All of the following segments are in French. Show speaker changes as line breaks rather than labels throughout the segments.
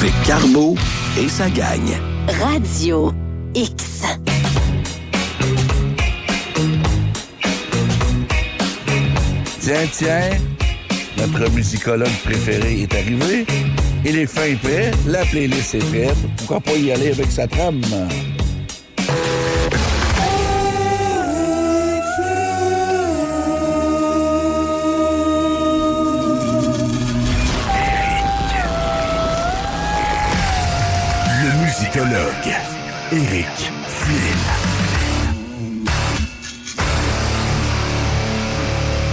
avec Carbo et sa gang.
Radio X.
Tiens, notre musicologue préféré est arrivé. Il est fin prêt, la playlist est prête. Pourquoi pas y aller avec sa trame?
Le musicologue, Éric Flynn.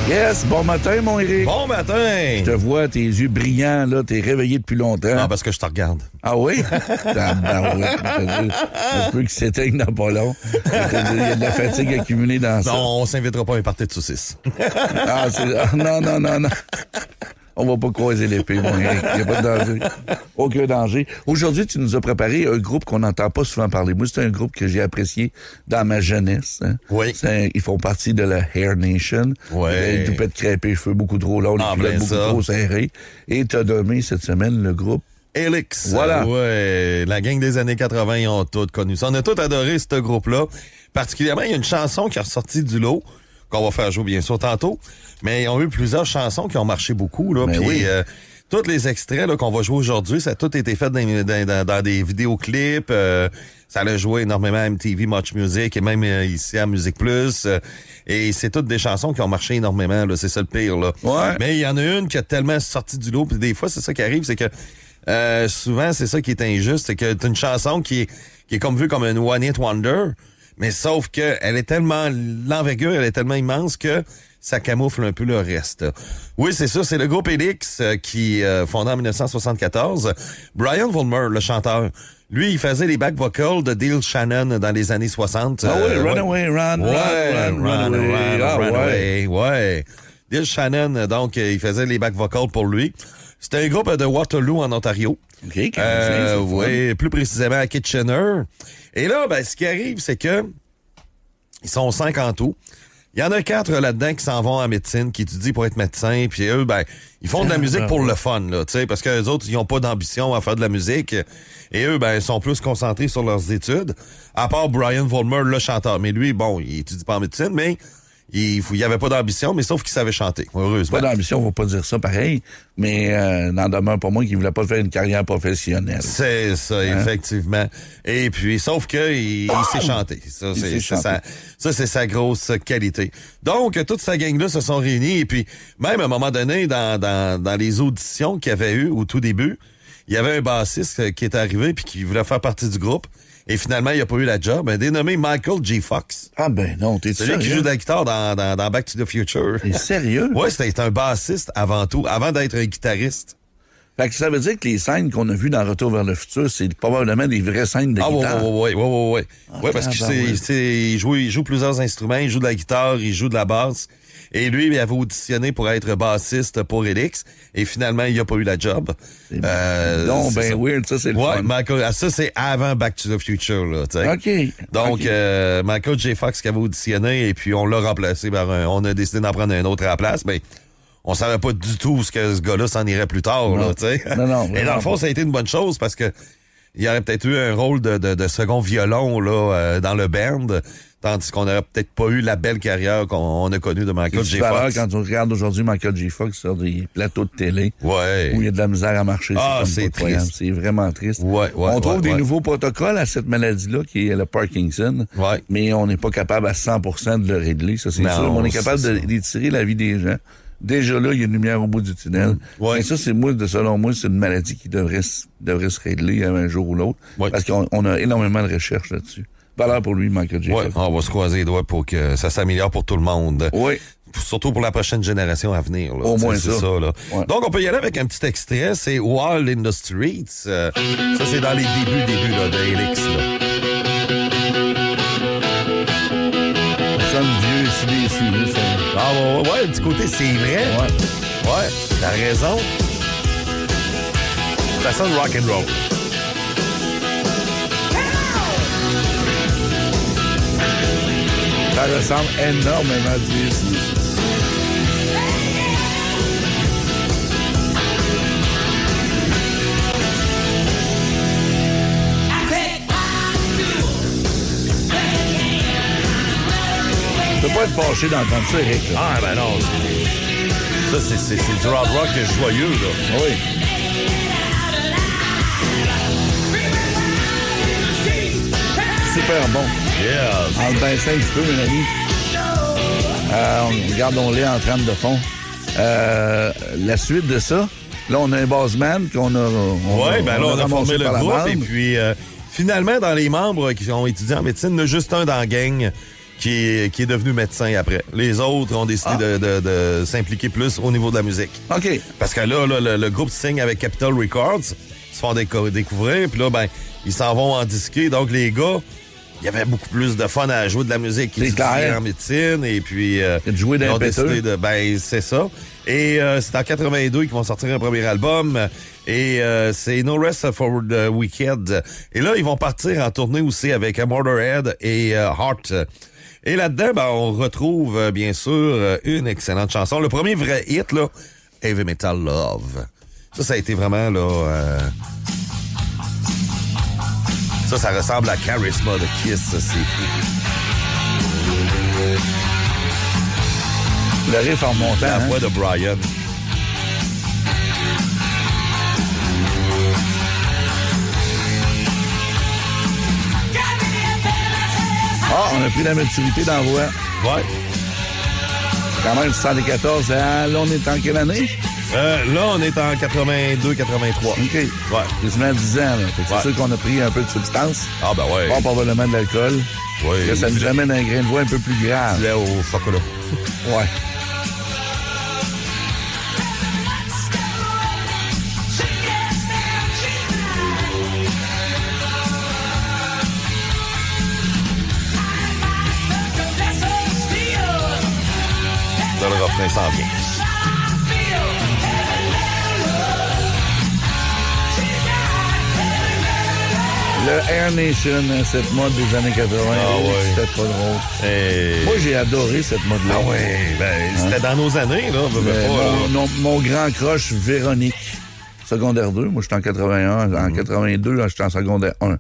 Yes, bon matin, mon Éric.
Bon matin!
Je te vois, tes yeux brillants, là, t'es réveillé depuis longtemps.
Ah, parce que je te regarde.
Ah oui? Tabarouette, ça se peut qu'il s'éteigne dans pas long. Il y a de la fatigue accumulée dans ça.
Non, on s'invitera pas à un party de saucisses.
Non. On va pas croiser l'épée, mon Éric. Il n'y a pas de danger. Aucun danger. Aujourd'hui, tu nous as préparé un groupe qu'on n'entend pas souvent parler. Moi, c'est un groupe que j'ai apprécié dans ma jeunesse. Hein.
Oui.
Ils font partie de la Hair Nation.
Oui.
Les toupettes crêpées, cheveux beaucoup trop longs, les culottes beaucoup trop serrées. Et tu as nommé cette semaine le groupe
Elix.
Voilà.
Ouais, la gang des années 80, ils ont tous connu ça. On a tous adoré ce groupe-là. Particulièrement, il y a une chanson qui est ressortie du lot, qu'on va faire jouer bien sûr tantôt. Mais ils ont eu plusieurs chansons qui ont marché beaucoup, là. Puis,
oui.
tous les extraits là, qu'on va jouer aujourd'hui, ça a tout été fait dans des vidéoclips. Ça a joué énormément à MTV, Much Music et même ici à Musique Plus. Et c'est toutes des chansons qui ont marché énormément, là. C'est ça le pire, là.
Ouais.
Mais il y en a une qui a tellement sorti du lot. Puis des fois, c'est ça qui arrive, c'est que souvent, c'est ça qui est injuste. C'est que t'as une chanson qui est comme vue comme un one-hit wonder. Mais sauf que elle est tellement, l'envergure, elle est tellement immense que ça camoufle un peu le reste. Oui, c'est ça, c'est le groupe Elix qui fondé en 1974. Brian Vollmer, le chanteur, lui, il faisait les back vocals de Dale Shannon dans les années 60.
Ah oui, Runaway, Run
Away. Ouais. Dale Shannon, donc, il faisait les back vocals pour lui. C'était un groupe de Waterloo en Ontario.
OK,
oui, plus précisément à Kitchener. Et là, ben, ce qui arrive, c'est que ils sont 5 en tout. Il y en a 4 là-dedans qui s'en vont en médecine, qui étudient pour être médecin, puis eux, ben, ils font de la musique pour le fun, là, tu sais, parce que les autres, ils n'ont pas d'ambition à faire de la musique. Et eux, ben, ils sont plus concentrés sur leurs études. À part Brian Vollmer, le chanteur. Mais lui, bon, il étudie pas en médecine, mais il avait pas d'ambition, mais sauf qu'il savait chanter, heureusement.
Pas d'ambition, on va pas dire ça pareil, mais n'en demeure pas moins qu'il voulait pas faire une carrière professionnelle.
C'est ça, effectivement. Et puis, sauf que il sait chanter. Ça, c'est sa grosse qualité. Donc, toute sa gang-là se sont réunis, et puis, même à un moment donné, dans les auditions qu'il y avait eu au tout début, il y avait un bassiste qui est arrivé puis qui voulait faire partie du groupe. Et finalement, il n'a pas eu la job. Un dénommé Michael J. Fox.
Ah ben non, t'es sérieux?
C'est lui qui joue de la guitare dans Back to the Future.
T'es sérieux?
Ouais, c'était un bassiste avant tout, avant d'être un guitariste.
Fait que ça veut dire que les scènes qu'on a vues dans Retour vers le futur, c'est probablement des vraies scènes de guitare.
Oui. Ouais, parce qu'il joue plusieurs instruments, il joue de la guitare, il joue de la basse. Et lui, il avait auditionné pour être bassiste pour Elix. Et finalement, il n'a pas eu la job.
Non, ben weird, ça, c'est le fun.
Michael, ça, c'est avant Back to the Future, là, tu sais.
OK.
Donc, Michael J. Fox qui avait auditionné, et puis on l'a remplacé par on a décidé d'en prendre un autre à la place, mais on savait pas du tout ce que ce gars-là s'en irait plus tard, là, tu sais.
Non.
Et dans le fond, ça a été une bonne chose parce que il aurait peut-être eu un rôle de second violon, là, dans le band. Tandis qu'on n'aurait peut-être pas eu la belle carrière qu'on a connue de Michael J. Fox.
Quand on regarde aujourd'hui Michael J. Fox sur des plateaux de télé où il y a de la misère à marcher,
c'est triste.
C'est vraiment triste. On trouve des nouveaux protocoles à cette maladie-là qui est le Parkinson, mais on n'est pas capable à 100% de le régler, ça c'est sûr. On est capable d'étirer la vie des gens. Déjà là, il y a une lumière au bout du tunnel. Mais ça, selon moi, c'est une maladie qui devrait se régler un jour ou l'autre. Parce qu'on a énormément de recherches là-dessus. Valeur pour lui, Michael J. Fox.
On va se croiser les doigts pour que ça s'améliore pour tout le monde.
Oui.
Surtout pour la prochaine génération à venir. Là.
Au moins
ça. Là. Ouais. Donc, on peut y aller avec un petit extrait. C'est Wild in the Streets. Ça, c'est dans les débuts là, de Elix.
Ça sonne vieux ici.
Ouais, du côté, c'est vrai. Ouais, t'as raison. Ça sonne rock'n'roll.
Ça ressemble énormément à du ici. pas être fâché d'entendre ça, Eric. Là.
Ah, ben non. Ça, c'est du hard rock joyeux, là.
Oui. Super bon.
Yes.
En le baissant un petit peu, mes amis. Regardons-les en trame de fond. La suite de ça, là, on a un bassman qu'on a...
Oui, ben là, on a formé le groupe. Et puis, finalement, dans les membres qui ont étudié en médecine, il y en a juste un dans la gang qui est devenu médecin après. Les autres ont décidé de s'impliquer plus au niveau de la musique.
OK.
Parce que là, le groupe signe avec Capitol Records, ils se font découvrir, puis là, ben, ils s'en vont en disquer. Donc, les gars, il y avait beaucoup plus de fun à jouer de la musique qu'ils étudiaient en médecine, et puis
de jouer
ils ont décidé de... Ben, c'est ça. Et c'est en 82 qu'ils vont sortir un premier album, et c'est No Rest for the Wicked. Et là, ils vont partir en tournée aussi avec Motorhead et Heart. Et là-dedans, ben, on retrouve, bien sûr, une excellente chanson. Le premier vrai hit, là, Heavy Metal Love. Ça a été vraiment, là... Ça ressemble à Charisma de Kiss, c'est fou.
Le riff en montant.
La voix de Brian.
Ah, on a pris la maturité dans la voix.
Ouais.
Quand même, 74. Là, on est en quelle année?
Là, on est en 82-83.
OK.
Ouais.
Quasiment 10 ans, là. C'est
Ouais.
sûr qu'on a pris un peu de substance.
Ah, ben ouais.
Bon, probablement de l'alcool.
Oui.
Là, ça nous amène à un grain de voix un peu plus grave.
Là, au chocolat.
Ouais.
Là, le refrain s'en vient.
Le Air Nation, cette mode des années 80,
ouais.
c'était pas drôle.
Et...
Moi, j'ai adoré cette mode-là.
Ah ouais, ben, c'était dans nos années, là.
Mon grand croche, Véronique, secondaire 2. Moi, j'étais en 81. En 82, j'étais en secondaire 1.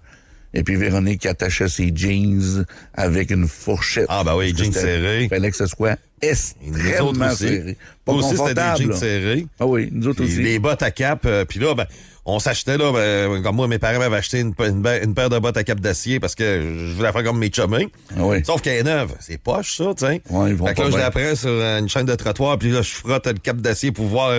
Et puis Véronique attachait ses jeans avec une fourchette.
Ah, ben oui, jeans serrés.
Il fallait que ce soit extrêmement serré. Pas
aussi,
confortable.
c'était des jeans serrés.
Ah oui, nous autres
Puis
aussi.
les bottes à cap. Puis là, ben, on s'achetait, là, ben, comme moi, mes parents m'avaient acheté une paire de bottes à cap d'acier parce que je voulais faire comme mes chumés.
Ah oui.
Sauf qu'elle est neuve. C'est poche, ça, tu sais.
Ouais, ils vont
fait que
pas
là, je
bien.
l'apprends sur une chaîne de trottoir, puis là, je frotte le cap d'acier pour voir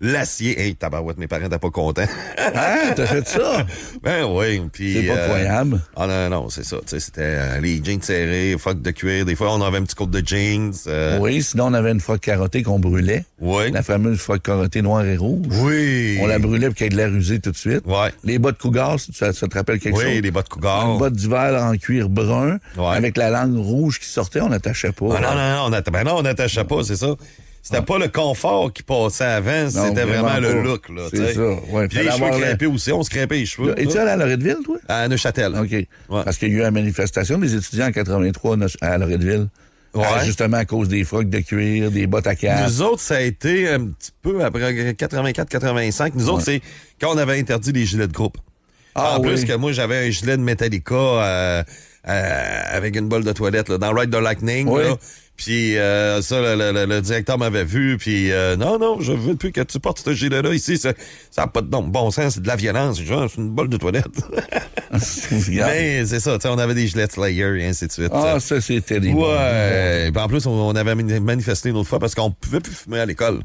l'acier. Hey, tabarouette, mes parents n'étaient pas contents.
Hein? T'as fait ça?
Ben oui. Puis,
C'est pas croyable.
Ah non, c'est ça. Tu sais, c'était les jeans serrés, froc de cuir. Des fois, on avait un petit côte de jeans.
Oui, sinon, on avait une froc carottée qu'on brûlait.
Oui.
La fameuse froc carottée noire et rouge.
Oui.
On la brûlait pour qu'il y ait de l'air usé tout de suite.
Ouais.
Les bottes Cougar, ça te rappelle quelque chose?
Oui, les bottes Cougar.
Une botte d'hiver en cuir brun,
Ouais.
avec la langue rouge qui sortait, on n'attachait pas.
Ah, non, on n'attachait pas, c'est ça. C'était pas le confort qui passait avant, c'était vraiment
pas.
le look, là.
C'est ça, ouais.
Puis les cheveux crêpés aussi, on se crêpait les cheveux.
Es-tu allé à Loretteville, toi?
À Neuchâtel.
OK.
Ouais.
Parce qu'il y a eu une manifestation des étudiants en 83 à Loretteville.
Ouais.
Justement à cause des frocs de cuir, des bottes à cap.
Nous autres, ça a été un petit peu après 84-85. Nous autres, c'est quand on avait interdit les gilets de groupe. En plus que moi, j'avais un gilet de Metallica avec une bolle de toilette là, dans Ride the Lightning.
Oui.
Là. Puis ça, le directeur m'avait vu. Puis non, je veux plus que tu portes ce gilet-là ici. Ça n'a pas de bon sens, c'est de la violence. Genre, c'est une bolle de toilette. Mais c'est ça, on avait des gilets Slayer et ainsi de suite.
Ah, ça, c'est terrible.
Ouais. Puis en plus, on avait manifesté une autre fois parce qu'on pouvait plus fumer à l'école.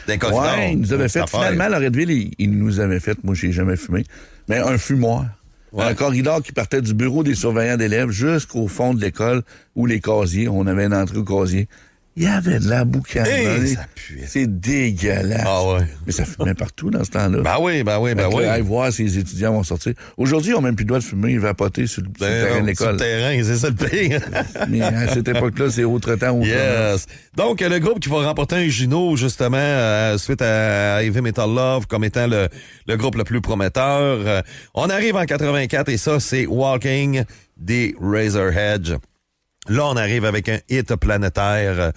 Ouais, ils nous avaient fait, finalement, Loretteville, ils nous avaient fait, moi, j'ai jamais fumé, mais un fumoir. Ouais. Un corridor qui partait du bureau des surveillants d'élèves jusqu'au fond de l'école où les casiers, on avait une entrée au casier. Il y avait de la boucane.
Ça puait.
C'est dégueulasse.
Ah ouais.
Mais ça fumait partout dans ce temps-là.
Ben oui.
Allez voir si les étudiants vont sortir. Aujourd'hui, ils n'ont même plus le droit de fumer et vapoter sur le terrain de l'école.
Sur le terrain, c'est ça le pire.
Mais à cette époque-là, c'est autre temps.
Yes. Donc, le groupe qui va remporter un Juno, justement, suite à Heavy Metal Love, comme étant le groupe le plus prometteur. On arrive en 84 et ça, c'est Walking des Razorhead. Là, on arrive avec un hit planétaire,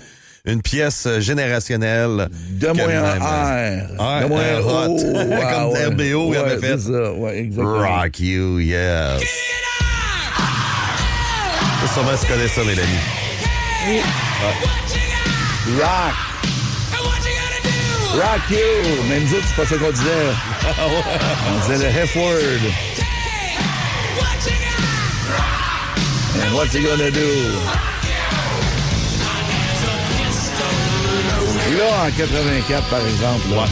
une pièce générationnelle.
De moyen air.
De moyen hot. Comme RBO avait fait.
C'est ça, ouais, exactement.
Rock You, yes. Sûrement, tu connais ça, Mélanie.
Rock. Rock you. Mais nous autres, c'est pas ça qu'on disait. On disait le F-word. And what you gonna do? Là, en 84, par exemple, là,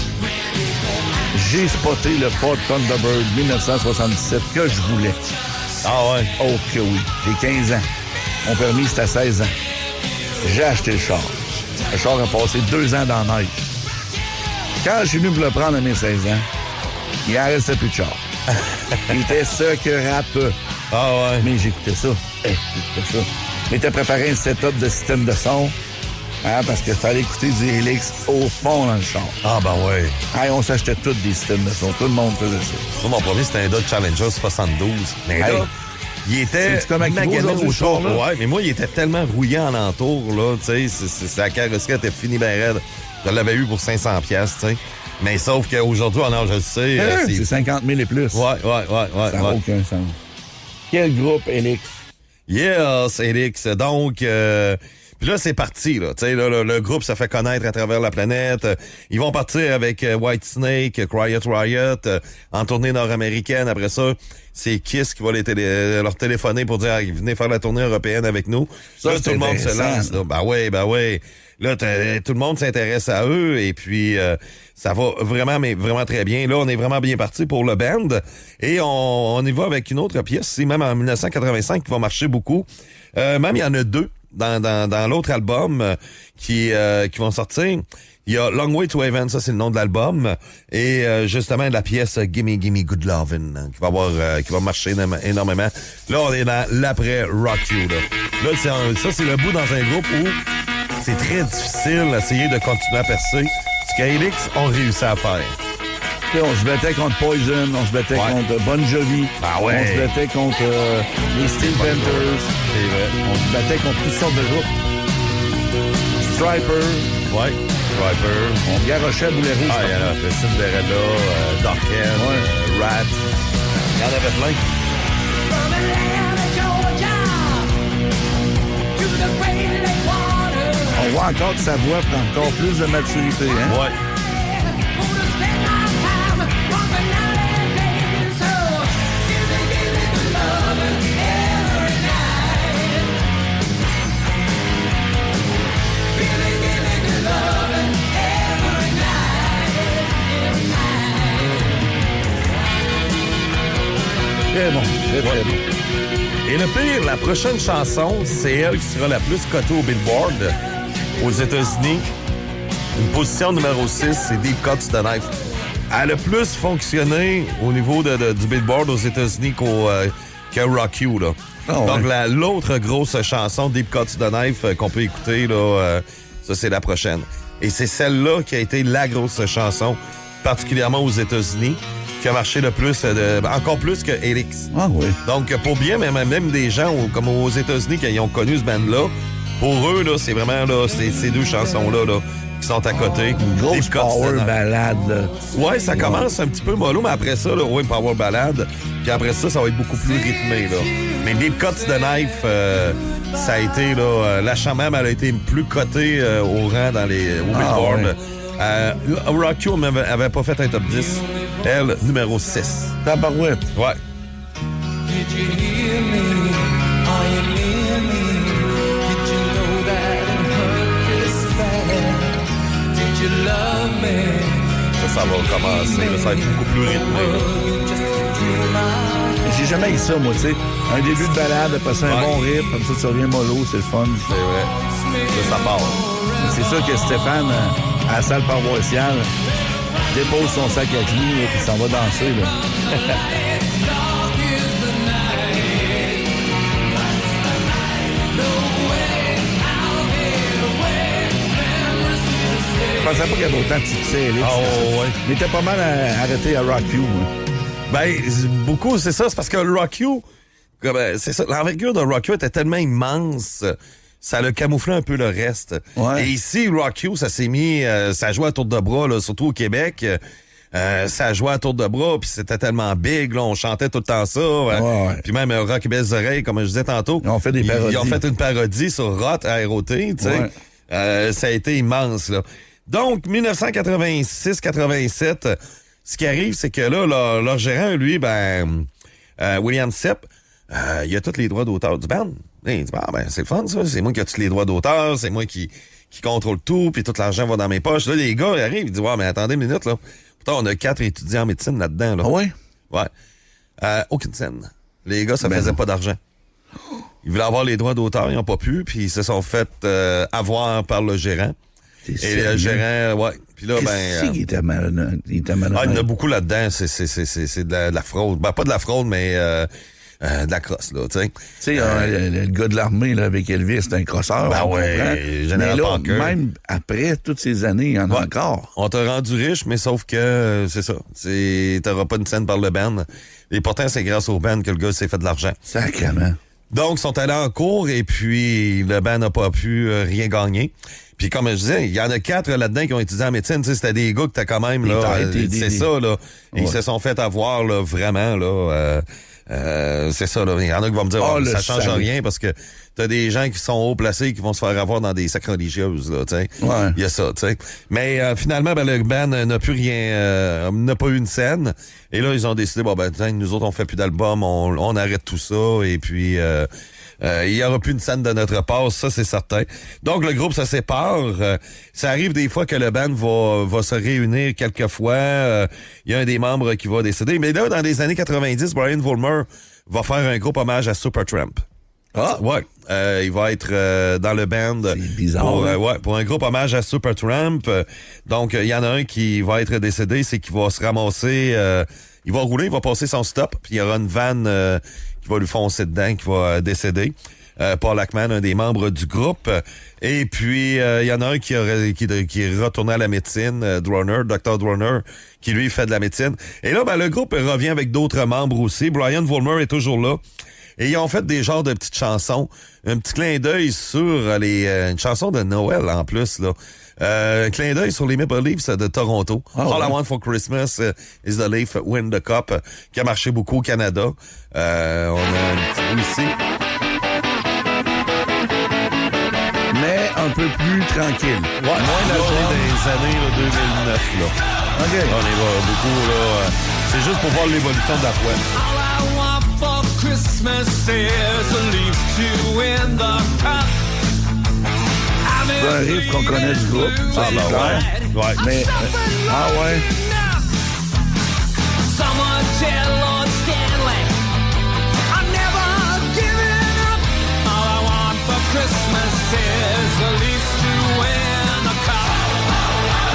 j'ai spoté le Ford Thunderbird 1977 que je voulais.
Ah ouais?
Oh que oui. J'ai 15 ans. Mon permis, c'était à 16 ans. J'ai acheté le char. Le char a passé 2 ans dans la neige. Quand je suis venu pour le prendre à mes 16 ans, il en restait plus de char. Il était secrapeux.
Ah ouais?
Mais j'écoutais ça. J'écoutais ça. Mais t'as préparé un setup de système de son. Hein, parce que fallait écouter du Helix au fond dans le char.
Ah ben ouais.
Hey, on s'achetait tous des systèmes de son. Tout le monde faisait ça.
Moi, mon premier, c'était un Dodge Challenger 72. Mais
Hey.
là, il était magané autour. Ouais, mais moi, il était tellement rouillé en entour, là, tu sais, la carrosserie était finie ben raide. Je l'avais eu pour 500$, tu sais. Mais sauf qu'aujourd'hui, on je le sais...
c'est 50 000 et plus.
Ouais.
Ça n'a aucun sens. Quel groupe, Helix?
Yes, Helix. Donc... Puis là, c'est parti, là. Tu sais, là, le groupe se fait connaître à travers la planète. Ils vont partir avec Whitesnake, Quiet Riot, en tournée nord-américaine. Après ça, c'est Kiss qui va leur téléphoner pour dire venez faire la tournée européenne avec nous.
Ça,
là, tout le monde se lance. Là. Ben ouais. Là, tout le monde s'intéresse à eux et puis ça va vraiment, mais vraiment très bien. Là, on est vraiment bien parti pour le band. Et on y va avec une autre pièce, c'est même en 1985 qui va marcher beaucoup. Même il y en a 2. Dans l'autre album qui vont sortir, il y a Long Way to Heaven, ça c'est le nom de l'album, et justement la pièce Gimme Gimme Good Lovin' qui va marcher énormément. Là, on est dans l'après Rock You. Là ça c'est le bout dans un groupe où c'est très difficile d'essayer de continuer à percer. Ce qu'Helix ont réussi à faire.
T'sais, on se battait contre Poison, on se battait contre Bon Jovi, on se battait contre les Steel Panthers, on se battait contre toutes sortes de groupes. Striper.
Ouais, Striper.
On garochait Boulet Rouge.
Ah, il y en a Cinderella, Darken, Rat. Il y en avait plein.
On voit encore que sa voix prend encore plus de maturité, hein?
Ouais.
Très bon, très bon.
Et le pire, la prochaine chanson, c'est elle qui sera la plus cotée au Billboard aux États-Unis. Une position numéro 6, c'est Deep Cuts the Knife. Elle a plus fonctionné au niveau du Billboard aux États-Unis que Rock You, là.
Oh,
donc,
ouais.
l'autre grosse chanson, Deep Cuts the Knife, qu'on peut écouter, là, ça, c'est la prochaine. Et c'est celle-là qui a été la grosse chanson, particulièrement aux États-Unis, qui a marché le plus, encore plus que Helix.
Ah oui.
Donc, pour bien, même des gens comme aux États-Unis qui ont connu ce band-là, pour eux, là, c'est vraiment là, ces 2 chansons-là là, qui sont à côté.
Une grosse power ballade. Là.
Ouais, ça commence un petit peu mollo, mais après ça, là, ouais, power ballade. Puis après ça, ça va être beaucoup plus rythmé. Là. Mais Deep Cuts the Knife, ça a été, là, la chanson même, elle a été plus cotée au rang au Billboard.
Ouais.
Rock You n'avait pas fait un top 10. Elle, numéro 6.
Tabarouette.
Ouais.
Did you hear me? Are you near me? Did you know that it hurt this bad? Did you love me?
Ça va commencer. Là, ça va être beaucoup plus rythmé.
J'ai jamais eu ça, moi, tu sais. Un début de balade, après ça, un bon rythme, comme ça, tu reviens mollo, c'est le fun.
C'est vrai. Ça part.
C'est sûr que Stéphane, à la salle paroissiale, dépose son sac à clous et puis s'en va danser, là. Je pensais pas qu'il y avait autant de succès, Helix.
Oh, ouais.
Mais t'es pas mal arrêté à Rock You, moi.
Ben, beaucoup, c'est ça. C'est parce que le Rock You, c'est ça. L'envergure de Rock You était tellement immense, ça a camouflé un peu le reste.
Ouais.
Et ici, Rock You, ça s'est mis, ça jouait à tour de bras, là, surtout au Québec. ça jouait à tour de bras, puis c'était tellement big, là, on chantait tout le temps ça. Puis même Rock et Belles Oreilles, comme je disais tantôt.
Ils ont fait des parodies.
Ils ont fait une parodie sur Rot à R.O.T., tu sais. Ça a été immense, là. Donc, 1986-87, ce qui arrive, c'est que là, leur gérant, lui, William Sepp, il a tous les droits d'auteur du band. Il dit, c'est le fun, ça. C'est moi qui ai tous les droits d'auteur. C'est moi qui contrôle tout. Puis tout l'argent va dans mes poches. Là, les gars, ils arrivent. Ils disent, mais attendez une minute, là. Pourtant, on a 4 étudiants en médecine là-dedans, là.
Ah ouais?
Ouais. Aucune scène. Les gars, ça faisait pas d'argent. Ils voulaient avoir les droits d'auteur. Ils n'ont pas pu. Puis ils se sont fait avoir par le gérant. Et le gérant, ouais. Puis là,
il était malhonnête.
Il y en a beaucoup là-dedans. C'est de la fraude. Pas de la fraude, mais de la crosse, là, tu sais.
Tu sais, le gars de l'armée, là, avec Elvis, c'est un crosseur.
Général
Parker. Même après toutes ces années, il y en a encore.
On t'a rendu riche, mais sauf que, c'est ça. T'auras pas une scène par le band. Et pourtant, c'est grâce au band que le gars s'est fait de l'argent.
Sacrément.
Donc, ils sont allés en cours et puis le band n'a pas pu rien gagner. Puis comme je disais, il y en a 4 là-dedans qui ont étudié en médecine. Tu sais, c'était des gars que t'as quand même, là, c'est ça, là. Ils se sont fait avoir, là, vraiment, là. C'est ça, là. Il y en a qui vont me dire, ça change rien parce que t'as des gens qui sont haut placés qui vont se faire avoir dans des sectes religieuses, là, tu sais. Il y a ça, tu sais. Mais finalement, le band n'a plus rien, n'a pas eu une scène. Et là, ils ont décidé, nous autres, on fait plus d'albums, on arrête tout ça. Et puis, il y aura plus une scène de notre part, ça, c'est certain. Donc, le groupe se sépare. Ça arrive des fois que le band va se réunir quelques fois. Il y a un des membres qui va décéder. Mais là, dans les années 90, Brian Vollmer va faire un groupe hommage à Supertramp. Ah! Ouais. Il va être dans le band.
C'est bizarre.
Pour un groupe hommage à Supertramp. Donc, il y en a un qui va être décédé, c'est qu'il va se ramasser. Il va rouler, il va passer son stop, puis il y aura une vanne qui va lui foncer dedans, qui va décéder. Paul Ackman, un des membres du groupe. Et puis, il y en a un qui est retourné à la médecine, Dr. Droner, qui lui fait de la médecine. Et là, le groupe revient avec d'autres membres aussi. Brian Vollmer est toujours là. Et ils ont fait des genres de petites chansons. Un petit clin d'œil sur une chanson de Noël, en plus, là. Un clin d'œil sur les Maple Leafs de Toronto. All I Want for Christmas is the Leaf Win the Cup, qui a marché beaucoup au Canada. On a un petit peu ici.
Mais un peu plus tranquille.
Moins daté des années 2009, là.
OK.
On y va beaucoup, là. C'est juste pour voir l'évolution de la poêle.
For Christmas is the Leafs to win the cup.
C'est un riff qu'on connaît du groupe, ça c'est clair.
Ouais.
Mais, ouais.
Someone tell Lord Stanley I'm never giving up. All I want for Christmas is the Leafs to win the cup.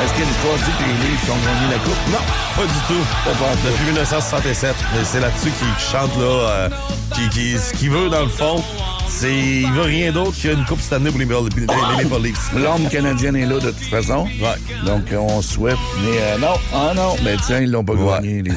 Est-ce que l'histoire dit que les Leafs ont gagné la coupe?
Non, pas du tout. Depuis 1967. C'est là-dessus qu'il chante, là. Ce qu'il veut, dans le fond, il veut rien d'autre qu'une coupe cette année pour les Maple Leafs.
L'homme canadienne est là, de toute façon.
Ouais.
Donc, on souhaite. Mais non. Mais tiens, ils l'ont pas gagné, les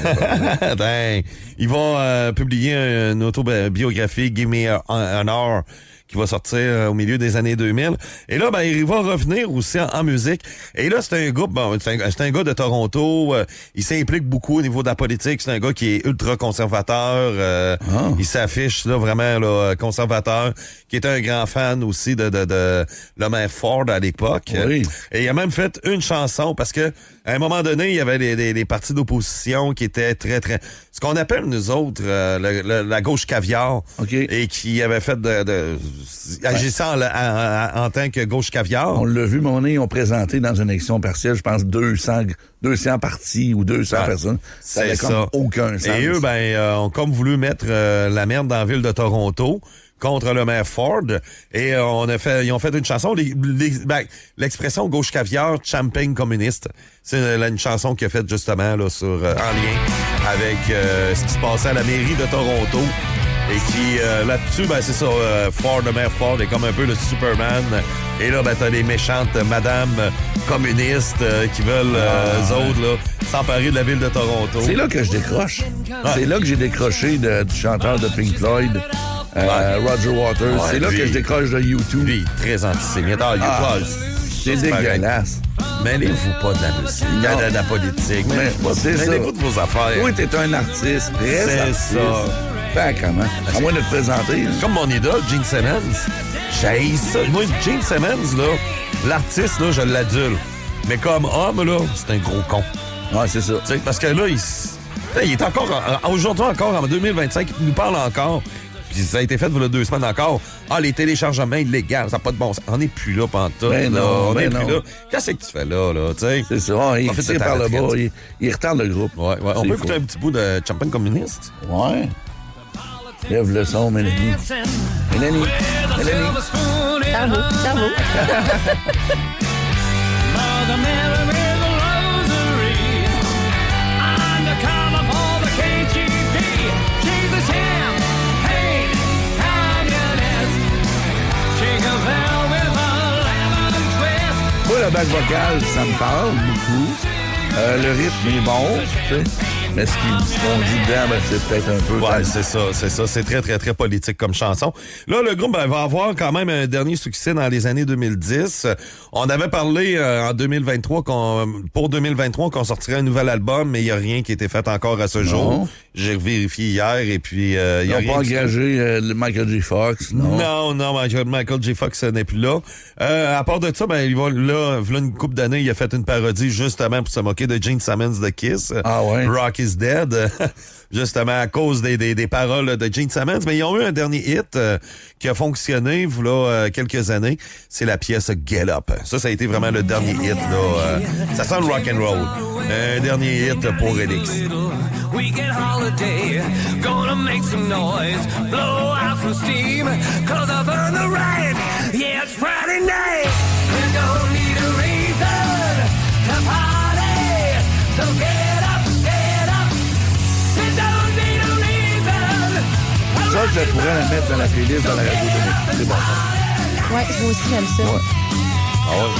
Ils vont publier une autobiographie, Give Me an Hour, qui va sortir au milieu des années 2000. Et là, il va revenir aussi en musique. Et là, c'est un groupe, c'est un gars de Toronto. Il s'implique beaucoup au niveau de la politique. C'est un gars qui est ultra conservateur. Il s'affiche là vraiment là, conservateur, qui est un grand fan aussi de Lemaire Ford à l'époque.
Oui.
Et il a même fait une chanson parce que à un moment donné, il y avait des partis d'opposition qui étaient très, très... Ce qu'on appelle, nous autres, la gauche caviar.
Okay.
Et qui avait fait agissant en tant que gauche caviar.
On l'a vu, ils ont présenté dans une élection partielle, je pense, 200 partis ou 200 personnes. Ça n'avait comme aucun sens.
Et eux, ont comme voulu mettre la merde dans la ville de Toronto contre le maire Ford. Et ils ont fait une chanson. L'expression gauche caviar, champagne communiste. C'est une chanson qu'il a faite justement là, en lien avec ce qui se passait à la mairie de Toronto. Et qui, là-dessus, c'est ça, le maire Ford est comme un peu le Superman. Et là, t'as les méchantes madames communistes qui veulent, eux autres, là, s'emparer de la ville de Toronto.
C'est là que je décroche. C'est là que j'ai décroché du chanteur de Pink Floyd, Roger Waters. C'est là que je décroche de YouTube.
Lui, très antisémite.
C'est dégueulasse.
mêlez-vous pas de la musique, de la politique. Mêlez-vous de vos affaires.
Oui, t'es un artiste.
C'est
artiste.
ça.
Ben, comment? À moins de te présenter. Là.
Comme mon idole, Gene Simmons. J'haïs ça. Moi, Gene Simmons, là, l'artiste, là, je l'adule. Mais comme homme, là, c'est un gros con.
Ouais, c'est ça.
T'sais, parce que là, il est encore, aujourd'hui encore, en 2025, il nous parle encore. Puis ça a été fait il y a 2 semaines encore. Ah, les téléchargements illégaux, ça n'a pas de bon sens. On n'est plus là pantoute.
Ben
là.
non,
On n'est
ben
plus
non.
là. Qu'est-ce que tu fais là, t'sais?
C'est ça. Il tire par le bas. Il retarde le groupe.
Ouais. On peut écouter un petit bout de Champion communiste?
Ouais. Lève le son, Mélanie. Mélanie.
Ça vaut.
Mother Mary with a rosary undercover for the KGB. She's a champagne communist. She can fell with a lemon twist.
Moi, la back vocale, ça me parle beaucoup. Le rythme est bon, tu sais. Mais ce qu'on dit dedans, ben, c'est peut-être un peu...
Ouais, c'est ça. C'est très, très, très politique comme chanson. Là, le groupe va avoir quand même un dernier succès dans les années 2010. On avait parlé en 2023 pour 2023 qu'on sortirait un nouvel album, mais il n'y a rien qui a été fait encore à ce jour. J'ai vérifié hier et puis...
Ils n'ont pas engagé Michael J. Fox, non?
Non, Michael J. Fox n'est plus là. À part de ça, ben, il va là une couple d'années, il a fait une parodie justement pour se moquer de Gene Simmons de Kiss.
Ah ouais?
Rock is Dead. Justement à cause des paroles de Gene Simmons. Mais ils ont eu un dernier hit qui a fonctionné voilà quelques années. C'est la pièce Get Up. Ça a été vraiment le dernier hit. Là, ça sent le rock and roll. Un dernier hit pour Elix.
Weekend holiday, gonna make some noise, blow out some steam, cause I've earned the right. Yeah, it's Friday night. We don't need a reason to party. So get up. We don't need a reason.
Ça, je pourrais la mettre dans la playlist dans la radio de c'est bon.
Ouais, moi aussi, j'aime ça.
Ouais.
Ah ouais.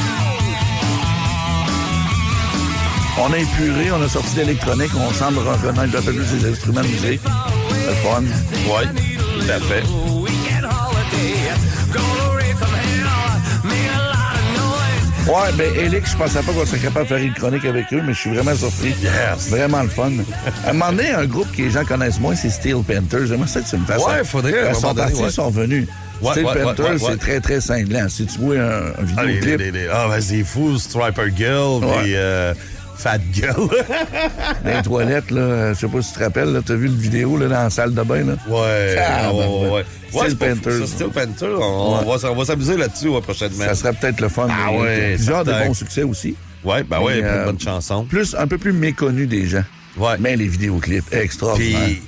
On a épuré, on a sorti de l'électronique, on semble reconnaître un peu plus les instruments de musique. C'est le fun.
Oui, tout à fait.
Ouais, ben, Elix, je pensais pas qu'on serait capable de faire une chronique avec eux, mais je suis vraiment surpris.
Yes.
Vraiment le fun. À un moment donné, un groupe que les gens connaissent moins, c'est Steel Panthers. J'aimerais ça que tu me fasses.
Ouais, faudrait.
Ils sont partis, ils sont venus.
Ouais,
Steel
ouais,
Panthers,
ouais.
c'est très, très cinglant. Si tu vois un vidéoclip...
C'est fou, Striper Girl, puis Fat Girl.
Dans les toilettes, là, je sais pas si tu te rappelles, là, t'as vu le vidéo là, dans la salle de bain, là?
Ouais.
Steel Panthers.
Steel Panthers, on va s'amuser là-dessus prochainement.
Ça serait peut-être le fun.
Ah ouais,
plusieurs de
certain.
bons succès aussi.
Ouais, ben
Mais,
ouais, une bonne chanson.
Un peu plus méconnu des gens.
Ouais.
Mais les vidéoclips, extraordinaires.
Puis,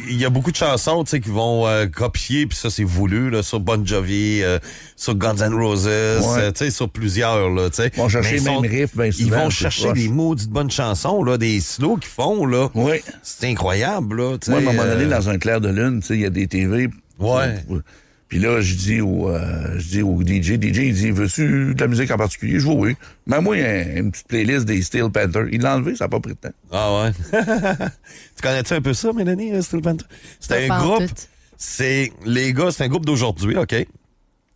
il y a beaucoup de chansons, tu sais, qui vont copier, puis ça, c'est voulu, là, sur Bon Jovi, sur Guns N' Roses, tu sais, sur plusieurs, là, tu sais.
Ils vont chercher les mêmes riffs, bien souvent.
Ils vont chercher des maudites bonnes chansons, là, des slows qu'ils font, là.
Oui.
C'est incroyable, là, tu sais.
Moi, à un moment donné, dans un clair de lune, tu sais, il y a des TV.
Ouais.
Puis là, je dis au DJ, il dit, veux-tu de la musique en particulier? Je dis oui. Mais moi, il y a une petite playlist des Steel Panthers. Il l'a enlevé, ça n'a pas pris de temps.
Ah ouais. Tu connais-tu un peu ça, Mélanie, Steel Panther? C'est un groupe. C'est un groupe d'aujourd'hui, OK?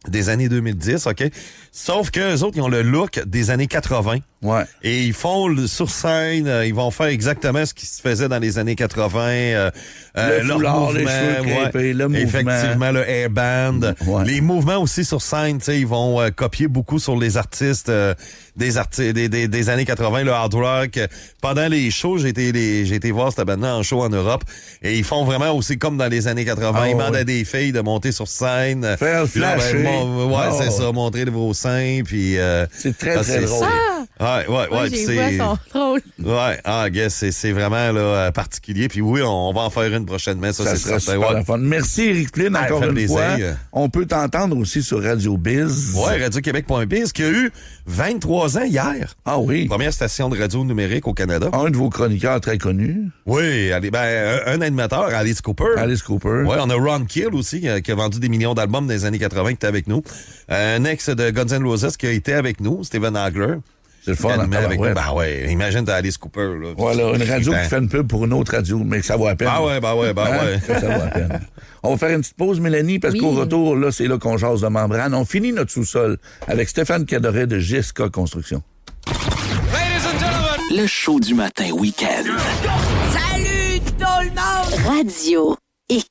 Des années 2010, OK? Sauf que les autres, ils ont le look des années 80.
Ouais.
Et ils font sur scène, ils vont faire exactement ce qui se faisait dans les années 80.
Le foulard, les cheveux crêpés, le mouvement.
Effectivement, le airband.
Ouais.
Les mouvements aussi sur scène, tu sais, ils vont copier beaucoup sur les artistes des années 80, le hard rock. Pendant les shows, j'ai été voir cette bande-là en show en Europe. Et ils font vraiment aussi comme dans les années 80. Ils demandent à des filles de monter sur scène.
Faire le flasher.
C'est ça, montrer vos seins. Puis,
c'est très, très drôle.
Ouais,
j'ai vu, sont drôles.
Ouais, c'est vraiment là, particulier. Puis oui, on va en faire une prochainement. Ça
sera super fun. Merci, Éric Flynn, encore une fois. On peut t'entendre aussi sur Radio Biz.
Ouais, radioquebec.biz, qui a eu 23 ans hier.
Ah oui.
Première station de radio numérique au Canada.
Un de vos chroniqueurs très connus.
Oui, un animateur, Alice Cooper.
Alice Cooper.
Ouais, on a Ron Kill aussi, qui a vendu des millions d'albums dans les années 80, qui était avec nous. Un ex de Guns N' Roses qui a été avec nous, Steven Hagler.
C'est le fun.
Avec nous. Ben ouais, imagine t'as Alice Cooper. Là,
voilà, une radio qui fait une pub pour une autre radio, mais que ça vaut la peine.
Ah ouais.
Ça vaut la peine. On va faire une petite pause, Mélanie, parce qu'au retour, là, c'est là qu'on jase de membrane. On finit notre sous-sol avec Stéphane Cadoret de GSK Construction.
Le show du matin week-end.
Salut tout le monde! Radio X.